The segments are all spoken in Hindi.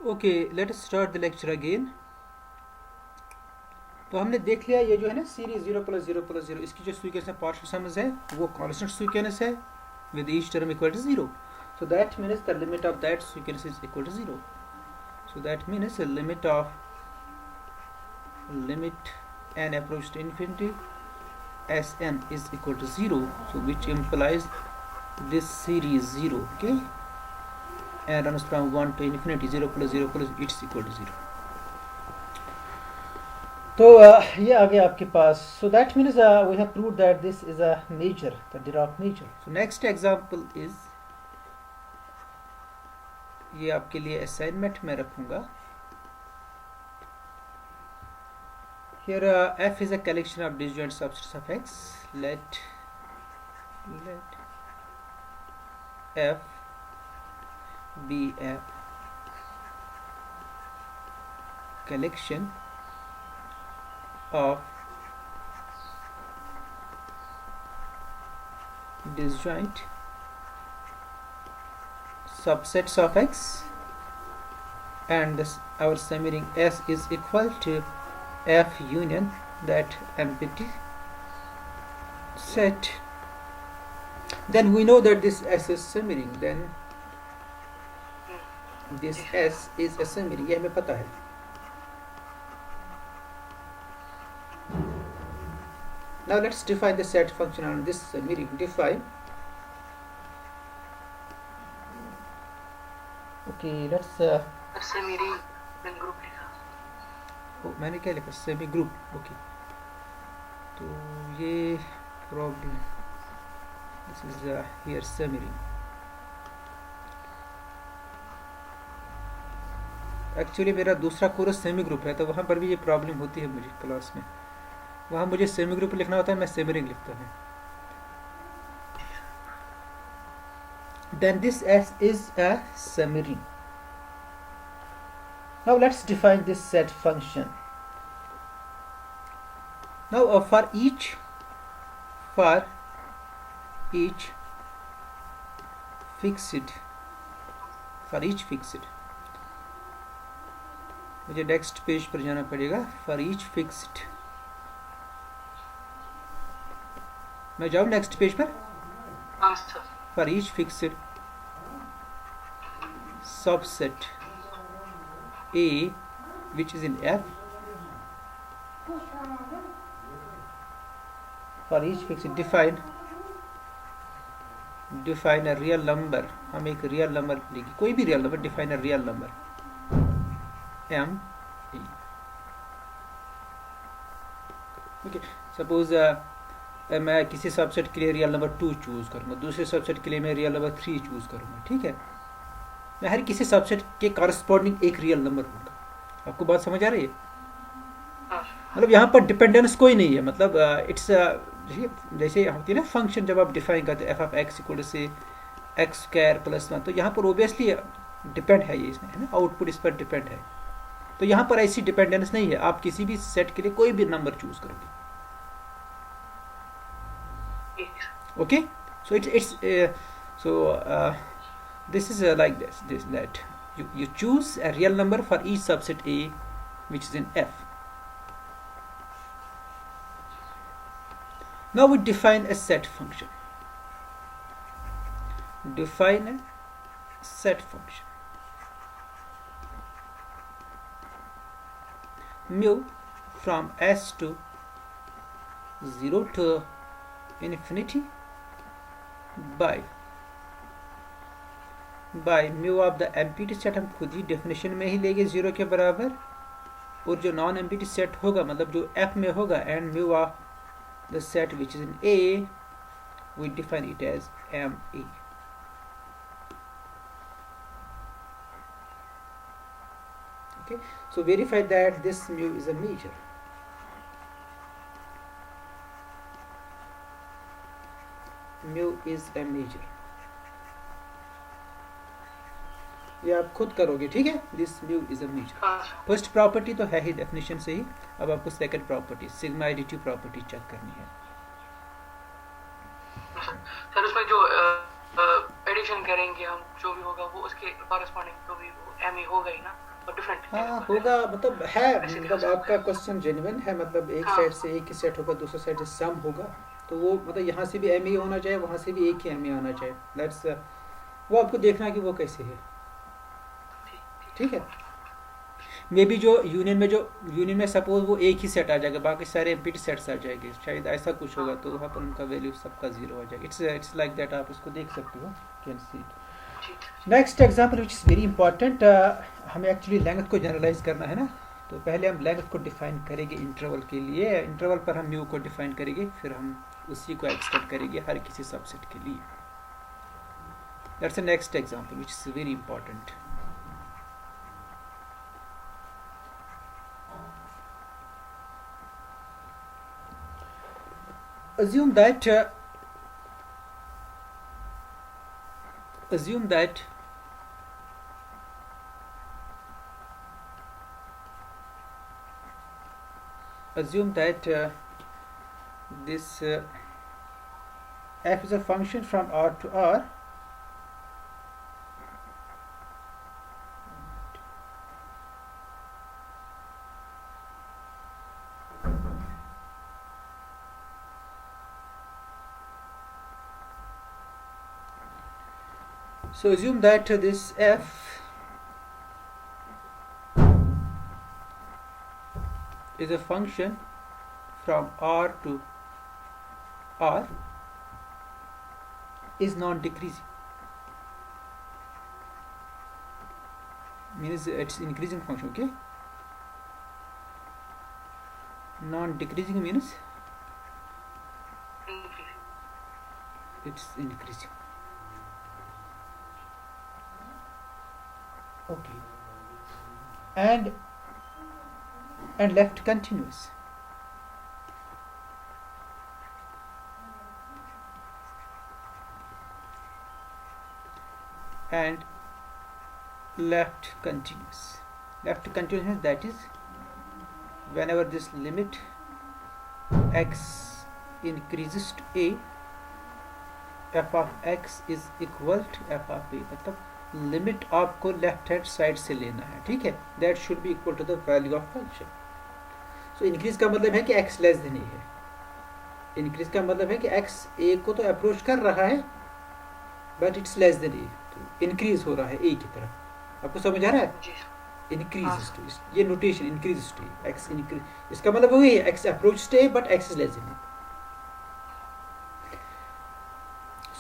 Okay, let us start the lecture again. तो हमने देख लिया ये जो है ना सीरीज 0 + 0 + 0, इसकी जो स्वीकेंस है पार्शियल सम्स है वो कांस्टेंट स्वीकेंस है with each term equal to 0। So that means the limit of that sequence is equal to 0. So that means the limit n approaches to infinity, Sn is equal to 0. So which implies this series 0, okay, and runs from 1 to infinity, 0 + 0 + it's equal to 0. तो ये आ गया आपके पास. So that means we have proved that this is a measure, the Dirac measure. So next example is, ये आपके लिए असाइनमेंट में रखूंगा. Here f is a collection of disjoint subsets of x. Let f be a collection of disjoint subsets of x, and this, our summing S is equal to f union that empty set. Then we know that this S is summing, then this S is a summing, ये हमें पता है. Now let's define the set function on this summing. Define. Okay, let's summary group लिखा. मैंने क्या लिखा, सेमी ग्रुप. ओके, तो ये problem, this is here summing. Actually मेरा दूसरा कोर्स सेमी ग्रुप है, तो वहाँ पर भी ये प्रॉब्लम होती है मुझे क्लास में. वहाँ मुझे सेमी ग्रुप लिखना होता है, मैं समिंग लिखता हूँ. Then this S is a summing. Now let's define this set function. Now for each fixed, मुझे नेक्स्ट पेज पर जाना पड़ेगा. फॉर ईच फिक्स्ड, मैं जाऊँ नेक्स्ट पेज पर. For each fixed subset A which is in F, for each fixed define a real number. हम एक रियल नंबर लेंगे, कोई भी real number. Define a real number m e. Okay, suppose मैं किसी सबसेट के लिए रियल नंबर 2 चूज करूँगा, दूसरे सबसेट के लिए मैं रियल नंबर 3 चूज करूँगा. ठीक है, मैं हर किसी सबसेट के कॉरस्पॉन्डिंग एक रियल नंबर होगा. आपको बात समझ आ रही है? मतलब यहाँ पर डिपेंडेंस कोई नहीं है. मतलब इट्स जैसे होती है ना फंक्शन, जब आप डिफाइन करते हैं एफ ऑफ एक्स इक्वल से एक्स स्क्वायर प्लस 1, तो यहाँ पर ओबियसली डिपेंड है ये इसमें, है ना, आउटपुट इस पर डिपेंड है. तो यहाँ पर ऐसी डिपेंडेंस नहीं है, आप किसी भी सेट के लिए कोई भी नंबर चूज करोगे. Okay, so it's so this is like this that you choose a real number for each subset A which is in F. Now we define a set function. Define a set function. Mu from S to 0 to infinity by mu of the empty set. हम खुद ही डेफिनेशन में ही लेंगे 0 के बराबर, और जो नॉन एम्प्टी सेट होगा, मतलब जो F में होगा, and mu of the set which is in A, we define it as MA. Okay, so verify that this mu is a measure. Mu is a measure. ये आप खुद करोगे, ठीक है. This mu is a measure. First property तो है ही डेफिनेशन से ही. अब आपको second property, sigma additive property check करनी है. सर उसमें जो एडिशन करेंगे हम, जो भी होगा वो उसके कॉरेस्पॉन्डिंग तो भी वो एम ही होगा ही ना. डिफरेंट हाँ होगा, मतलब है, ऐसे भी हो मतलब सकता आपका क्वेश्चन जेन्युइन है, मतलब एक हाँ साइड से एक ही सेट होगा, दूसरे साइड से सम होगा, तो वो मतलब यहाँ से भी एम ही होना चाहिए, वहाँ से भी एक ही एम ही आना चाहिए, दैट्स वो आपको देखना है कि वो कैसे है। ठीक ठीक ठीक है, मे बी जो यूनियन में सपोज वो एक ही सेट आ जाएगा, बाकी सारे एम्प्टी सेट्स आ जाएंगे, शायद ऐसा कुछ हाँ होगा, तो वहाँ पर उनका वैल्यू सबका जीरो हो जाएगा। इट्स लाइक दैट, आप इसको देख सकते हो, कैन सी। ठीक next example which is very important, हमें एक्चुअली लेंथ को जनरलाइज करना है ना, तो पहले हम लेंथ को डिफाइन करेंगे इंटरवल के लिए, इंटरवल पर हम म्यू को डिफाइन करेंगे, फिर हम उसी को एक्सटेंड करेंगे हर किसी सबसेट के लिए। That's the next example which is very important. assume that uh, assume that assume that this f is a function from R to R, so assume that this f is a function from R to R is non-decreasing, means it's increasing function. Okay, non-decreasing means it's increasing. Okay, and left continuous. And left continuous. Left continuous means that is whenever this limit x increases to a, f of x is equal to f of a, मतलब लिमिट आपको लेफ्ट हैंड साइड से लेना है, ठीक है, that should be equal to the value of function. So increase का मतलब है कि x लेस देन a है, इंक्रीज का मतलब है कि x a को तो अप्रोच कर रहा है but it's less than a, तो इंक्रीज हो रहा है a की तरफ। आपको समझ आ रहा है? जी इंक्रीज टू, ये notation increase to x increase, इसका मतलब वही है x approach to a but x is less than a।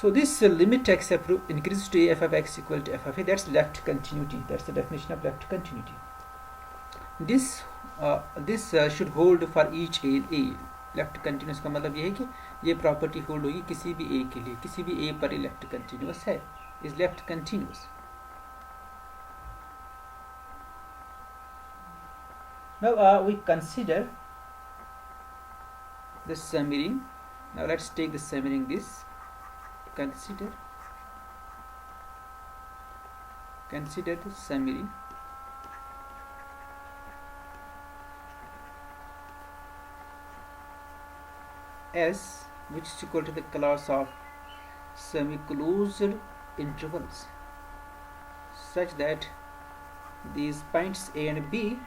So this limit x increases to a f of x equal to f of a, that's left continuity, that's the definition of left continuity. This should hold for each a. Left continuous का मतलब ये है कि ये प्रॉपर्टी होल्ड होगी किसी भी a के लिए, किसी भी a पर लेफ्ट कंटिन्यूस है, is left continuous. Now we consider the summering. Now let's take the summering this. Consider the summary S, which is equal to the class of semi-closed intervals, such that these points A and B,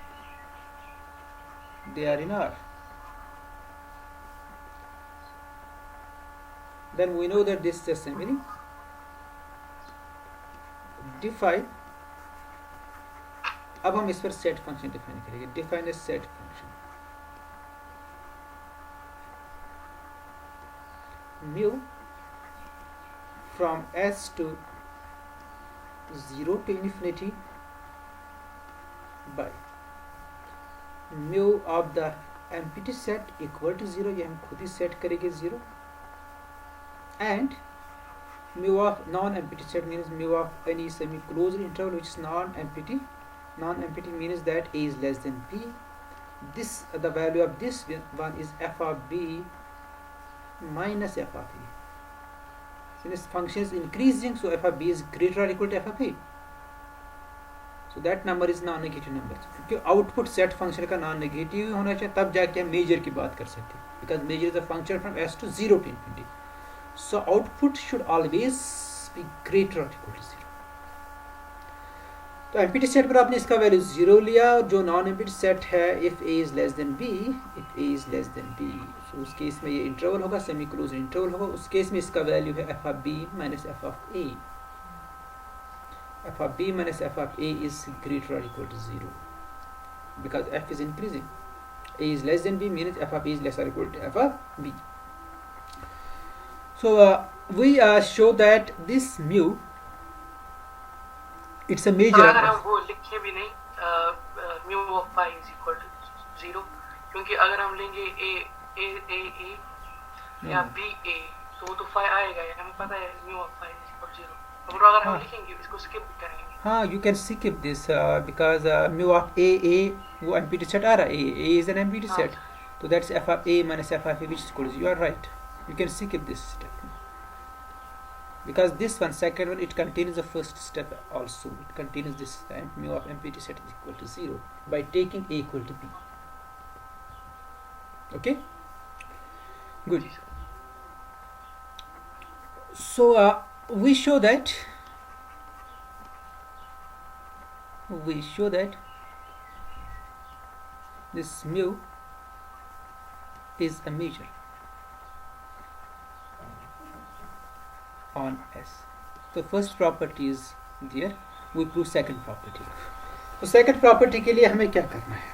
they are in R. Then we know that this is a summary. Define, अब हम इस पर सेट फंक्शन डिफाइन करेंगे। Define a set function mu from s to 0 to infinity by mu of the empty set equal to 0, ये हम खुद ही सेट करेंगे 0, and mu of non-empty set means mu of any semi-closed interval which is non-empty. Non-empty means that a is less than b. This the value of this one is f of b minus f of a. Since function is increasing, so f of b is greater or equal to f of a. So that number is non-negative number. क्योंकि आउटपुट सेट फंक्शन का नॉन नेगेटिव होना चाहिए, तब जाके हम मेजर की बात कर सकते हैं, because measure is a function from s to 0 to infinity. So output should always be greater or equal to 0. तो एम्प्टी सेट पर आपने इसका वैल्यू 0 लिया, और जो नॉन एम्प्टी सेट है if a is less than b, if a is less than b, तो उस केस में ये इंटरवल होगा, सेमी क्लोज इंटरवल होगा, उस केस में इसका वैल्यू है f of b minus f of a, f of b minus f of a is greater और equal to 0 because f is increasing, a is less than b means f of b is less or equal to f of b. So we show that this mu, it's a measure अगर हम of, वो लिखे भी नहीं mu of pi is equal to 0, क्योंकि अगर हम लेंगे ए या बी ए तो फाई आएगा, या हमें पता है mu of pi is equal to 0, तो अगर हम लिखेंगे इसको स्किप भी करेंगे. हाँ you can skip this because mu of a वो एम्प्टी सेट आ रहा है, a is an empty set, so that's f of a minus f of a which is equal to 0. You are right, you can skip this step because this one, second one, it contains the first step also, it contains this mu of empty set is equal to 0 by taking a equal to b. Okay, good. So we show that this mu is a measure on S. So first property is there, we prove second property. तो second property के लिए हमें क्या करना है?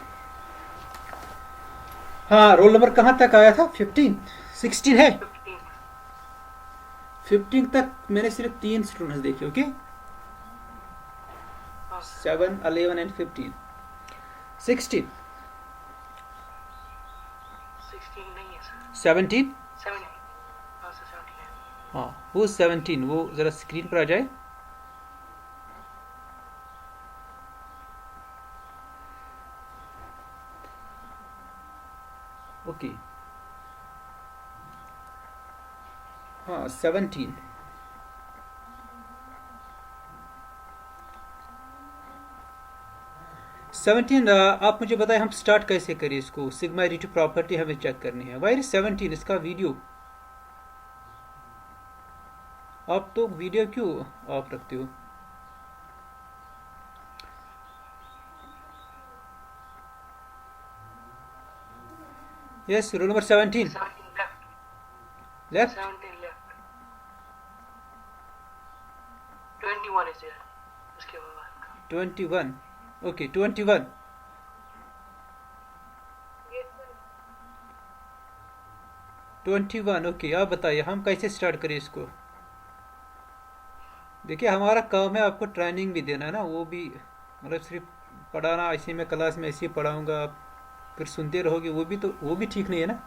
हाँ, रोल नंबर कहाँ तक आया था? 16 है, 15 तक मैंने सिर्फ 3 स्टूडेंट्स देखे. Okay, 7, 11 and 15. 16 नहीं है सर, 17. 7 है, हाँ सर 17 है. हाँ, वो 17, वो जरा स्क्रीन पर आ जाए. ओके, हाँ 17. आप मुझे बताएं हम स्टार्ट कैसे करें इसको. सिग्मा एडिटिव प्रॉपर्टी हमें चेक करनी है. वायर 17 इसका वीडियो, आप तो वीडियो क्यों ऑफ रखते हो? Yes, roll number 17 left. 17 left, 21 is there, उसके बाद 21. ओके, 21. yes sir. 21. ओके, आप बताइए हम कैसे स्टार्ट करें इसको. देखिए हमारा काम है आपको ट्रेनिंग भी देना है ना, वो भी मतलब सिर्फ पढ़ाना, ऐसे मैं क्लास में ऐसे ही पढ़ाऊँगा आप फिर सुनते रहोगे, वो भी ठीक नहीं है ना.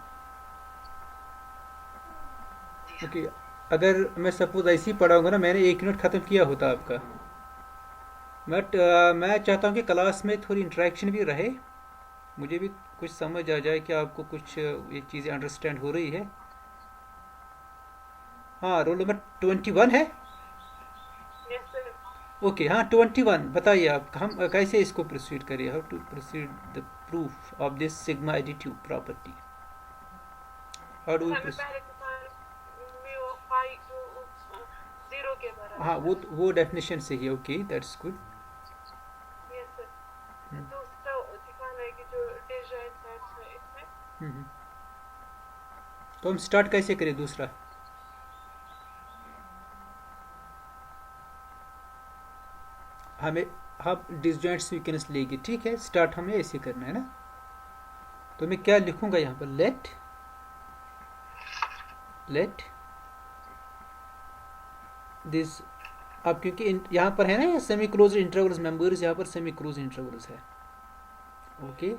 ओके, अगर मैं सपोज ऐसे ही पढ़ाऊँगा ना, मैंने 1 मिनट ख़त्म किया होता आपका, बट मैं चाहता हूँ कि क्लास में थोड़ी इंटरेक्शन भी रहे, मुझे भी कुछ समझ आ जाए कि आपको कुछ ये चीज़ें अंडरस्टैंड हो रही है. हाँ, रोल नंबर 21 है. yes sir. ओके, हाँ 21. बताइए आप हम कैसे इसको प्रोसीड करें, how to proceed the proof of this sigma additive property, how do we हमें प्रोसीड. पहले तो सर म्यू ऑफ पाई को 0 के बराबर. हाँ, वो डेफिनेशन से ही. Okay, that's good. Yes sir. दूसरा दिखाना है कि जो डिस्जॉइंट सेट्स है इसमें. तो हम स्टार्ट कैसे करें दूसरा. हम डिसजॉइंट सीक्वेंस लेंगे, ठीक है. स्टार्ट हमें ऐसे करना है ना, तो मैं क्या लिखूंगा यहाँ पर, लेट दिस. अब क्योंकि यहाँ पर है ना सेमी क्लोज इंटरवल्स मेंबर्स, यहाँ पर सेमी क्लोज इंटरवल्स है. Okay,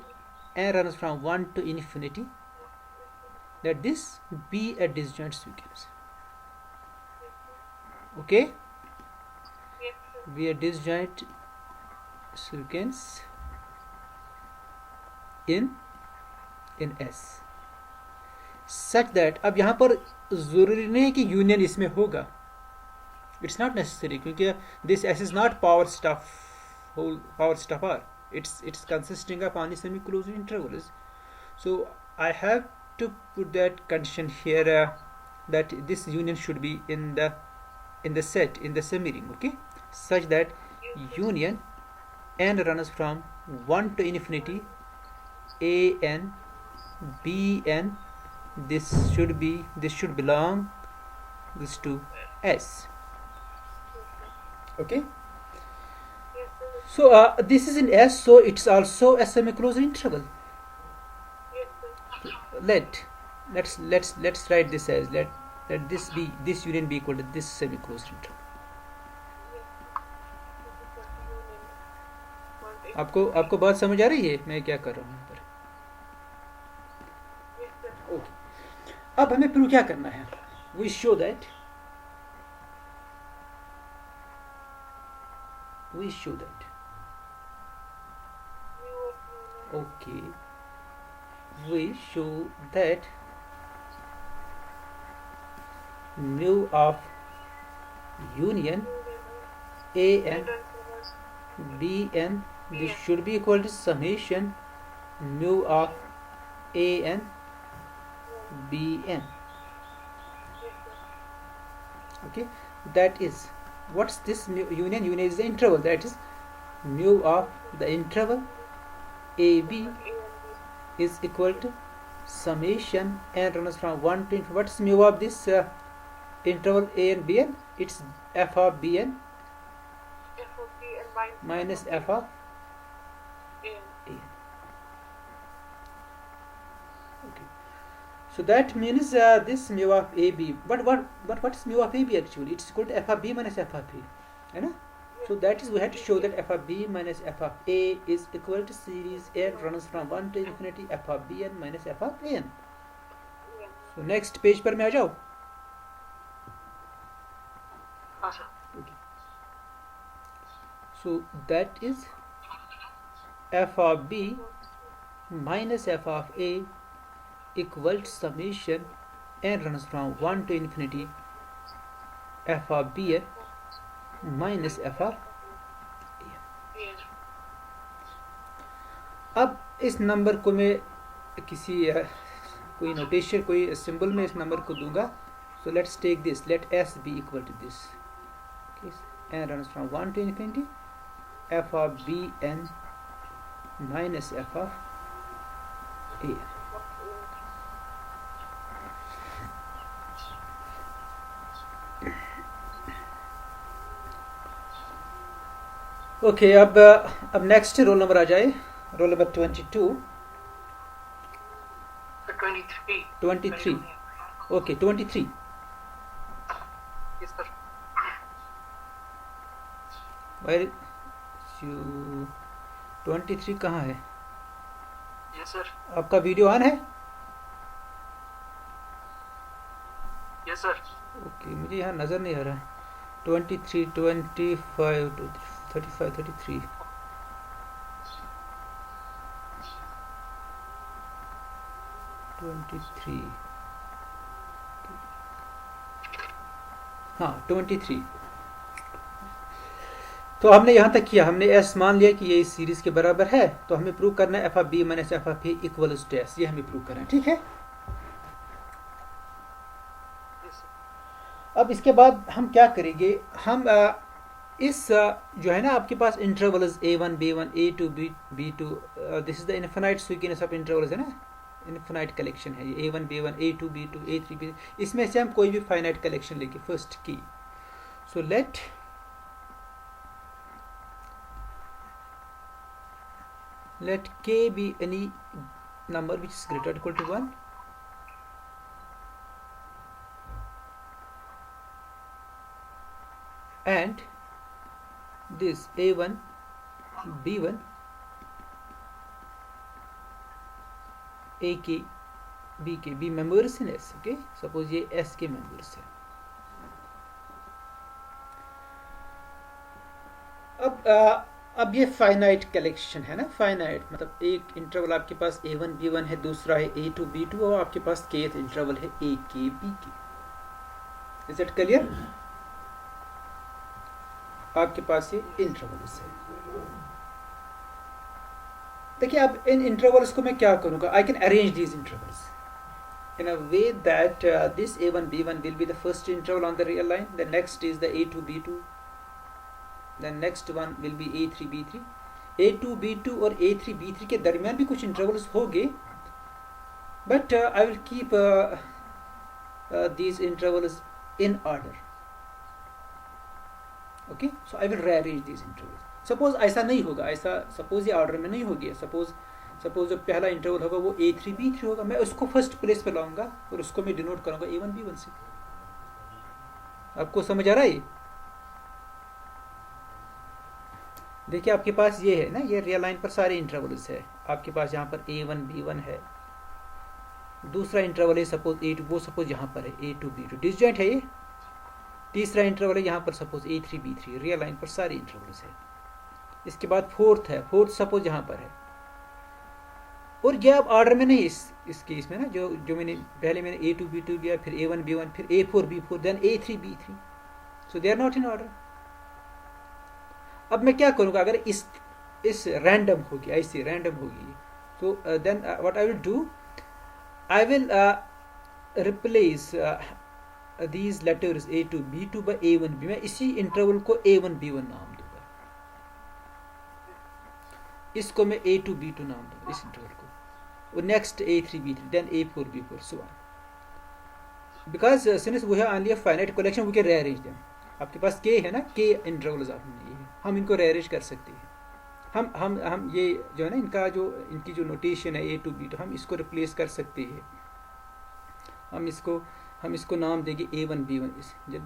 and runs from 1 to infinity, let this be a disjoint sequence. Okay, yes sir. be a disjoint sequence in S such that, अब यहाँ पर जरूरी नहीं है कि यूनियन इसमें होगा, इट्स नॉट नेसेसरी, क्योंकि this S is not power stuff, whole power stuff R, it's consisting of only semi closed intervals. So I have to put that condition here that this union should be in the set, in the semi ring. Okay, such that union n runs from 1 to infinity an bn. This should belong this to s. Okay, Yes, sir. so this is in s, so it's also a semi-closed interval. Yes, sir. Let's write this as let this union be equal to this semi-closed interval. Yes, sir. This is what union want. आपको बात समझ आ रही है मैं क्या कर रहा हूँ यहाँ पर? Yes, sir. ओके, अब हमें प्रूव क्या करना है? We show that Mu of union. okay, we show that mu of union an And also bn, this should be equal to summation mu of an bn. yes, sir. Okay, that is, what's this union? Union is the interval, that is mu of the interval ab A and B. is equal to summation n runs from 1 to infinity. What's mu of this interval a and bn? It's f of bn F of B and minus f of A and a. Okay, so that means this mu of ab, but what's mu of ab actually? It's equal to f of b minus f of a, है ना? So that is, we have to show that f of b minus f of a is equal to series n runs from 1 to infinity f of bn minus f of an. Yeah. So next page पर मैं आ जाऊँ. हाँ sir. So that is f of b minus f of a equal to summation n runs from 1 to infinity f of bn minus f of. Yeah. अब इस नंबर को मैं किसी कोई नोटेशन, कोई सिंबल में इस नंबर को दूंगा. So let's take this, let s be equal to this. Okay, n runs from 1 to infinity f of bn minus f of a. Okay, अब नेक्स्ट रोल नंबर आ जाए, roll number 22. 23. 23. Okay, 23. Yes sir. Very 23 कहाँ है? Yes sir. आपका वीडियो ऑन है? Yes sir. ओके, मुझे यहाँ नज़र नहीं आ रहा है. 23, 25, 35, 33. हाँ, 23. तो हमने यहाँ तक किया, हमने s मान लिया कि ये इस सीरीज के बराबर है, तो हमें प्रूव करना है f of b minus f of a equal to s. ये हमें प्रूव करना है, ठीक है? Yes sir. अब इसके बाद हम क्या करेंगे? हम इस जो है ना, आपके पास intervals a1 b1 a2 b2, this is the infinite sequence of intervals, है ना? इनफिनाइट कलेक्शन है ये, a1 b1 a2 b2 a3 b. इसमें से हम कोई भी फाइनाइट कलेक्शन लेंगे फर्स्ट की. सो let k be any number which is greater or equal to 1. And this a1 b1 ak bk b members in s. Okay, suppose ये s के members है. अब ये फाइनाइट कलेक्शन है ना, फाइनाइट मतलब एक इंटरवल आपके पास a1 b1 है, दूसरा है a2 b2, और आपके पास kth इंटरवल है ak bk. Is it clear? आपके पास ये इंटरवल्स है. देखिए, अब इन इंटरवल्स को मैं क्या करूंगा? I can arrange these intervals in a way that this a1 b1 will be the first interval on the real line, the next is the a2 b2, the next one will be a3 b3. A2 B2 और A3 B3 के दरमियान भी कुछ इंटरवल्स होंगे, but I will keep these intervals in order. Okay, so I will rearrange these intervals. Suppose ऐसा नहीं होगा, ऐसा suppose ये ऑर्डर में नहीं होगी, suppose जो पहला इंटरवल होगा वो A3 B3 होगा, मैं उसको फर्स्ट प्लेस पे लाऊंगा और उसको मैं डिनोट करूंगा A1 B1 से. आपको समझ आ रहा है? देखिए आपके पास ये है ना, ये रियल लाइन पर सारे इंटरवल्स है. आपके पास यहाँ पर A1 B1 है, दूसरा इंटरवल है सपोज A2, वो सपोज यहाँ पर है A2 B2, डिसजॉइंट है ये. तीसरा इंटरवल है यहाँ पर suppose A3 B3, real line पर सारे इंटरवल्स है. इसके बाद फोर्थ है, फोर्थ सपोज यहाँ पर है. और ये अब ऑर्डर में नहीं, इस केस में ना, जो मैंने पहले मैंने A2 B2 लिया, फिर A1 B1, फिर A4 B4, then A3 B3, so they are not in order. अब मैं क्या करूँगा, अगर इस रैंडम होगी, ऐसे रैंडम होगी, तो then what I will do, I will replace these letters A2 B2 by A1 B. मैं इसी इंटरवल को A1 B1 नाम दूंगा, इसको मैं A2 B2 नाम दूंगा इस इंटरवल को, और next A3 B3, then A4 B4, so on. Because since we have only a finite collection, we can rearrange them. आपके पास K है ना, K इंटरवल्स आपने, हम इनको rearrange कर सकते हैं. हम ये जो है ना, इनकी जो नोटेशन है A2 B2, हम इसको रिप्लेस कर सकते हैं. हम इसको नाम देंगे A1 B1.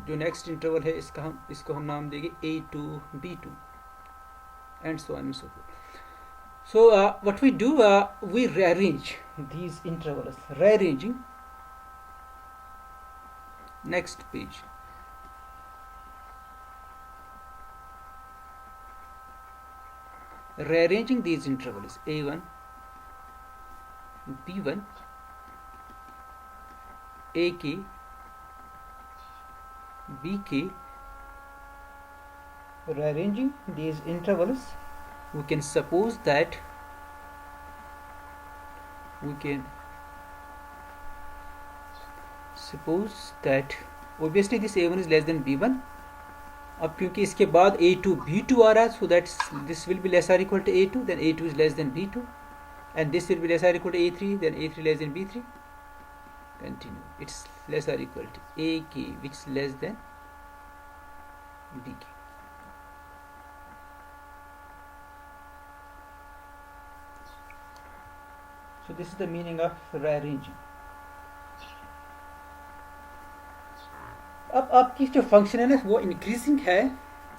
जो नेक्स्ट इंटरवल है इसको हम नाम देंगे A2 B2, and so on and so forth. So what we do, we rearrange these intervals. Rearranging, next page. Rearranging these intervals A1 B1 AK BK. Rearranging these intervals, we can suppose that obviously this A1 is less than B1. अब क्योंकि इसके बाद A2 B2 आ रहा है, so that this will be less or equal to A2, then A2 is less than B2, and this will be less or equal to A3, then A3 less than B3. Continue, it's less or equal to AK, which is less than BK. So this is the meaning of rearranging. अब आपकी जो फंक्शन है ना, वो इंक्रीजिंग है.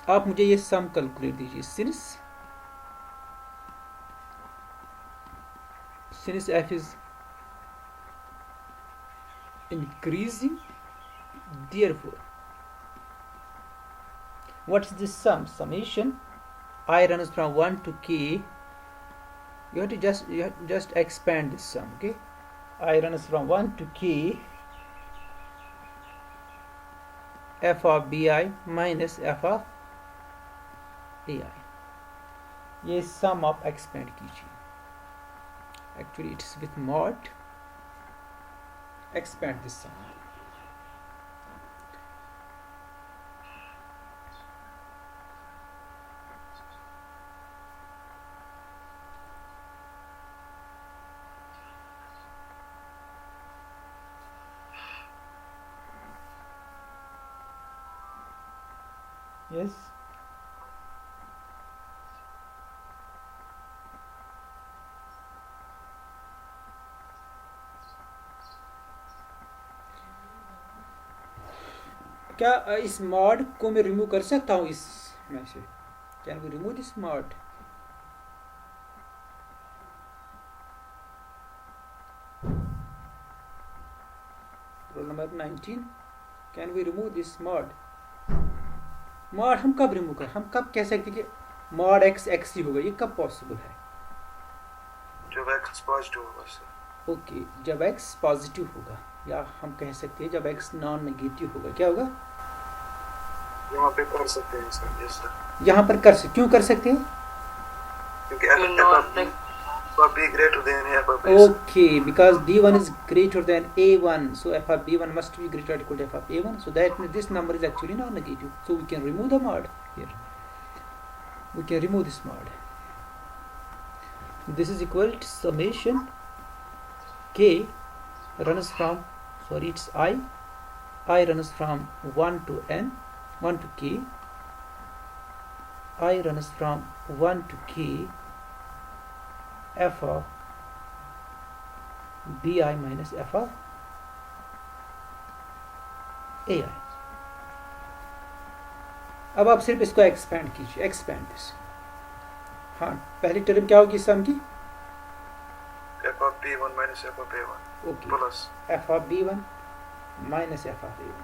आप मुझे ये सम कैलकुलेट दीजिए. Since f is increasing, therefore what is this sum? Summation I runs from 1 to k. You have to just expand this sum. Okay, I runs from 1 to k f of bi minus f of ai. ये sum आप expand कीजिए. Actually it is with mod. Expand this sum. Yes. क्या इस मॉड को मैं रिमूव कर सकता हूँ इस में से? Can we remove this mod? Roll number 19, can we remove this mod? Mod हम कब रिमूव करें? हम कब कह सकते कि मॉड एक्स एक्स ही होगा? ये कब पॉसिबल है? जब x पॉजिटिव होगा सर. ओके, जब x पॉजिटिव होगा, या हम कह सकते हैं जब x नॉन नेगेटिव होगा. क्या होगा? यहाँ पे कर सकते हैं सर. Yes sir. यहाँ पर क्यों कर सकते हैं? क्योंकि f of b greater than f of a. Okay, because b1 is greater than a1, so f of b1 must be greater or equal to f of a1. So that means this number is actually non-negative. So we can remove the mod here. We can remove this mod. this is equal to summation k runs from, sorry, it's I runs from 1 to n, 1 to k, I runs from 1 to k f of bi minus f of ai. अब आप सिर्फ इसको एक्सपेंड कीजिए, एक्सपेंड दिस. हाँ, पहली टर्म क्या होगी सम की? f of b1 minus f of a1 okay, plus f of b1 minus f of a1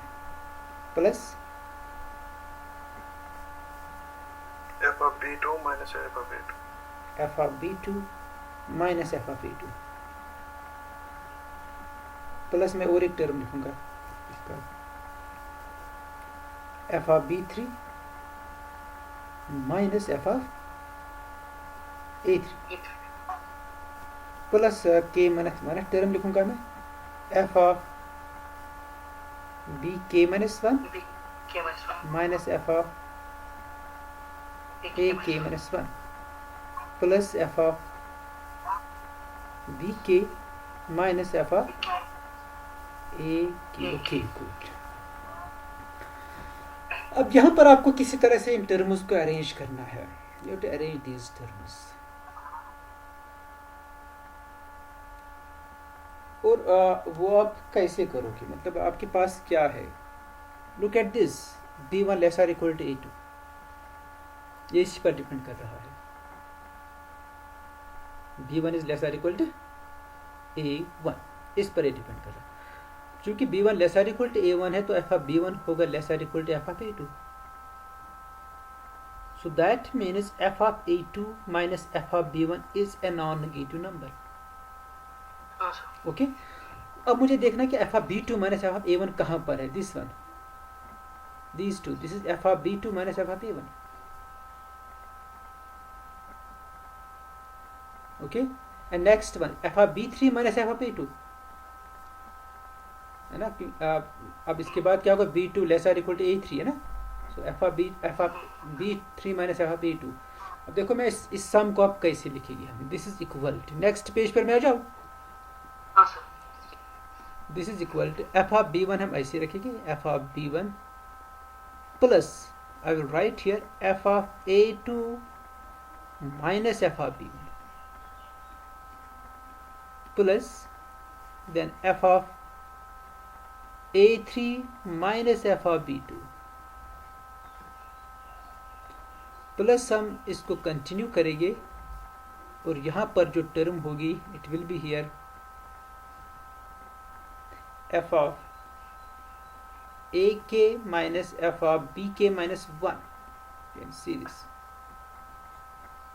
plus f of b2 minus f of a2. f of b2 minus f of a2 plus मैं और एक टर्म लिखूंगा इसका, f of b3 minus f of a3 plus k minus minus term लिखूंगा मैं, f of bk minus 1 k minus 1 minus f of ak minus 1 plus f of bk minus f of ak. Okay good. अब यहाँ पर आपको किसी तरह से इन टर्म्स को अरेंज करना है. You have to arrange these terms. और वो आप कैसे करोगे, मतलब आपके पास क्या है? Look at this, b1 lesser equal to a2, ये इसी पर डिपेंड कर रहा है. b1 is lesser equal to a1, इस पर ये डिपेंड कर रहा है. चूंकि b1 lesser equal to a1 है तो f ऑफ b1 होगा lesser equal to f of a2. So that means f of a2 minus f of b1 is a non negative number. हाँ सर. ओके, अब मुझे देखना कि f of b2 minus f of a1 कहाँ पर है. This one, these two, this is f of b2 minus f of a1. Okay, and next one f of b3 minus f of a2 है ना. अब इसके बाद क्या होगा, b2 laser equal to a3 है ना. सो f of b3 minus f of a2. अब देखो मैं इस सम को आप कैसे लिखेंगे हम. This is equal to, next page पर मैं आ जाऊँ. हाँ सर. This is equal to f of b1 हम ऐसे रखेंगे, f of b1 plus I will write here f of a2 minus f of b1 plus then f of a3 minus f of b2 plus हम इसको कंटिन्यू करेंगे और यहाँ पर जो टर्म होगी it will be here f of ak minus f of bk minus 1. You can see this.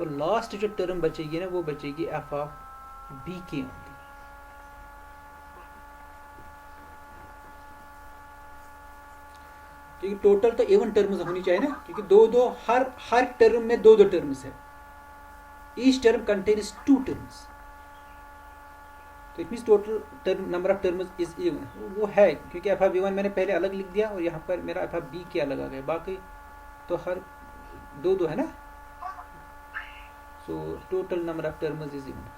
और लास्ट जो टर्म बचेगी ना वो बचेगी f of bk only. क्योंकि टोटल तो a1 टर्म्स होनी चाहिए ना, क्योंकि दो हर टर्म में दो टर्म्स है. Each term contains 2 terms. तो it means total term number of terms is even. वो है क्योंकि एफ ऑफ b1 मैंने पहले अलग लिख दिया और यहाँ पर मेरा एफ ऑफ b के अलग आ गया, बाकी तो हर दो है ना. So total number of terms is even.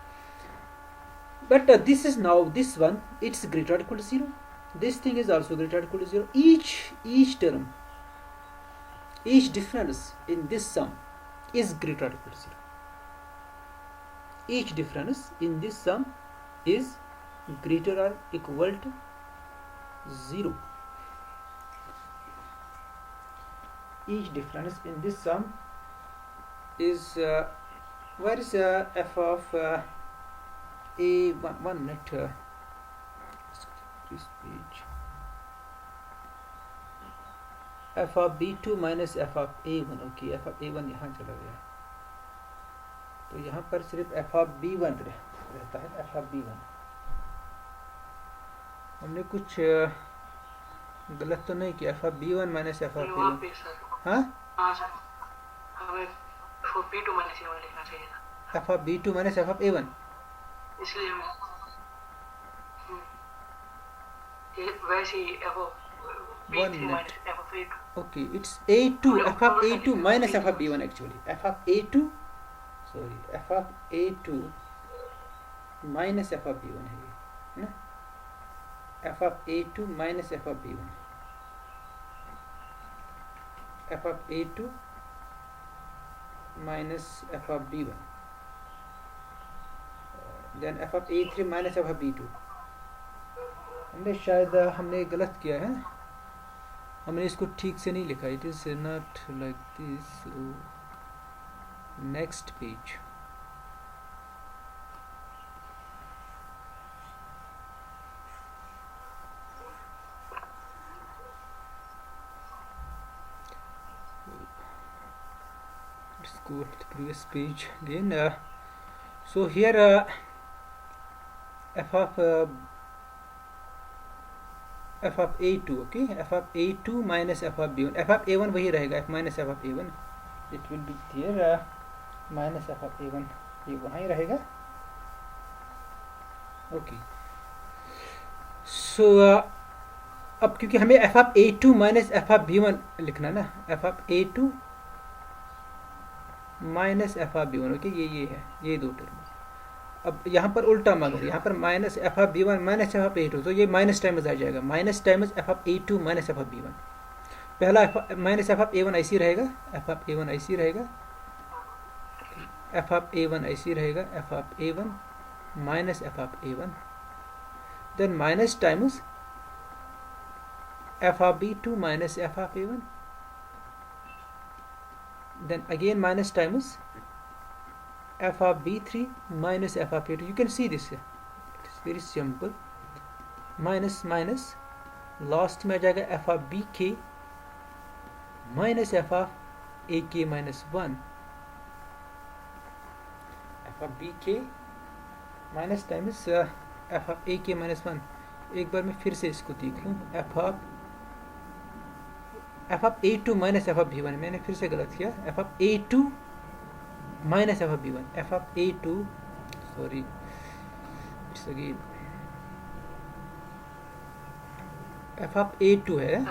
But this is now this one it's greater equal to 0. This thing is also greater equal to 0. Each term, each difference in this sum is greater equal to 0. Each difference in this sum is greater or equal to 0. Each difference in this sum is where is f of a 1 minute this page, f of b2 minus f of a1. okay, f of a1 यहाँ चला गया तो यहाँ पर सिर्फ f of b1 रहता है. f of b1 हमने कुछ गलत तो नहीं किया. f of b1 minus f of वहाँ a1. पे सर. हाँ, हाँ सर, हमें b2 minus a1 लिखना चाहिए था. f of b2 minus f of a1. इसलिए हमें वैसे ही f of One b3 minute. minus f of a2. okay, it's a2, f of a2 minus f of b1 actually. f of a2, sorry, f of a2 minus f of b one है ना, f of a two minus f of b one, f of a two minus f of b one, then f of a three minus f of b two. हमने शायद हमने गलत किया है, हमने इसको ठीक से नहीं लिखा, it is not like this. Next page, let's go to the previous page again. So here f of a2, okay, f of a2 minus f of b1, f of a1 वही रहेगा, f minus f of a1, it will be there minus f of a1, ये वहाँ ही रहेगा, okay. So अब क्योंकि हमें f of a2 minus f of b1 लिखना ना, f of a2 minus f of b one, okay, ये है, ये दो टर्म। अब यहाँ पर उल्टा मगर यहाँ पर minus f of b one minus f of a two, तो ये माइनस टाइम्स आ जाएगा, minus times f of a two minus f of b one. पहला minus f of a one ऐसी रहेगा, एफ ऑफ ए वन ऐसी रहेगा, एफ ऑफ ए वन ऐसी रहेगा, f of a one minus f of a one, then minus times f of b two minus f of a one, then again minus times f of b3 minus f of a2. You can see this, it's very simple, minus minus last में आ जाएगा f of bk minus f of ak minus 1, f of bk minus times f of ak minus 1। एक बार मैं फिर से इसको देख लूँ, f of a two minus f of b one, मैंने फिर से गलत किया, f of a two minus f of b one, f of a two, sorry it's again f of a two है।